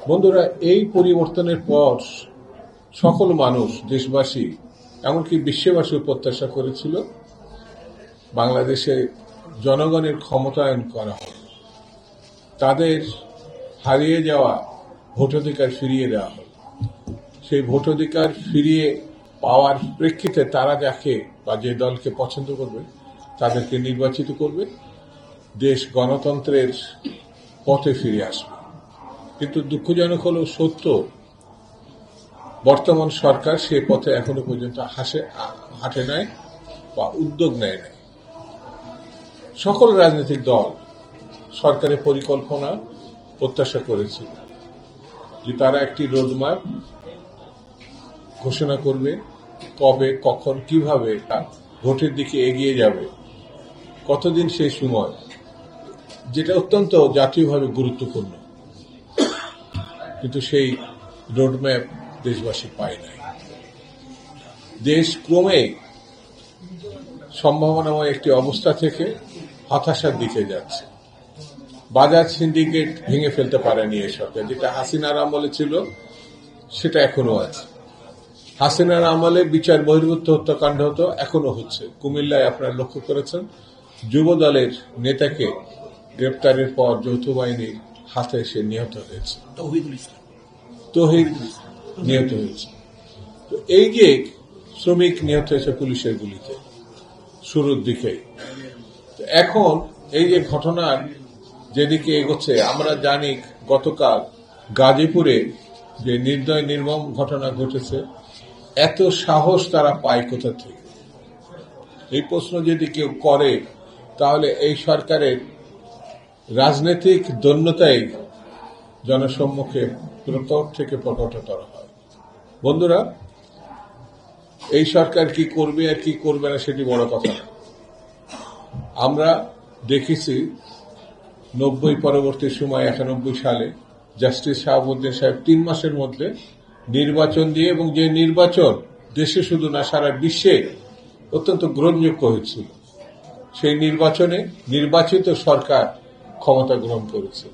বন্ধুরা, এই পরিবর্তনের পর সকল মানুষ, দেশবাসী, এমনকি বিশ্ববাসীও প্রত্যাশা করেছিল বাংলাদেশে জনগণের ক্ষমতায়ন করা হবে, তাদের হারিয়ে যাওয়া ভোটাধিকার ফিরিয়ে দেওয়া হবে। সেই ভোটাধিকার ফিরিয়ে পাওয়ার প্রেক্ষিতে তারা যাকে বা যে দলকে পছন্দ করবে তাদেরকে নির্বাচিত করবে, দেশ গণতন্ত্রের পথে ফিরে আসবে। কিন্তু দুঃখজনক হলেও সত্য, বর্তমান সরকার সে পথে এখনো পর্যন্ত হাঁটে নাই বা উদ্যোগ নেয় নাই। সকল রাজনৈতিক দল সরকারের পরিকল্পনা প্রত্যাশা করেছিল যে তারা একটি রোডম্যাপ ঘোষণা করবে, কবে, কখন, কিভাবে ভোটের দিকে এগিয়ে যাবে, কতদিন সেই সময়, যেটা অত্যন্ত জাতীয়ভাবে গুরুত্বপূর্ণ। কিন্তু সেই রোডম্যাপ দেশবাসী পায় নাই। দেশ ক্রমে সম্ভাবনাময় একটি অবস্থা থেকে হতাশার দিকে যাচ্ছে। বাজার সিন্ডিকেট ভেঙে ফেলতে পারেনি এই সরকার। যেটা হাসিনার আমলে ছিল সেটা এখনো আছে। হাসিনার আমলে বিচার বহির্ভূত হত্যাকাণ্ড হতো, এখনো হচ্ছে। কুমিল্লায় আপনারা লক্ষ্য করেছেন, যুব দলের নেতাকে গ্রেপ্তারের পর যৌথ বাহিনীর হাতে সে নিহত হয়েছে, তৌহিদ নিহত হয়েছে। তো এই যে শ্রমিক নিহত হয়েছে পুলিশের গুলিতে শুরুর দিকে, এখন এই যে ঘটনার যেদিকে এগোচ্ছে, আমরা জানি গতকাল গাজীপুরে যে নির্দয় নির্মম ঘটনা ঘটেছে, এত সাহস তারা পায় কোথা থেকে? এই প্রশ্ন যদি কেউ করে তাহলে এই সরকারের রাজনৈতিক দৈন্যতাই জনসম্মুখে প্রকট থেকে প্রকটতর হয়। বন্ধুরা, এই সরকার কি করবে আর কি করবে না সেটি বড় কথা না। আমরা দেখেছি 90 পরবর্তী সময় 91 সালে জাস্টিস শাহাবুদ্দিন সাহেব 3 মাসের মধ্যে নির্বাচন দিয়ে, এবং যে নির্বাচন দেশে শুধু না সারা বিশ্বে অত্যন্ত গ্রহণযোগ্য হয়েছিল, সেই নির্বাচনে নির্বাচিত সরকার ক্ষমতা গ্রহণ করেছে।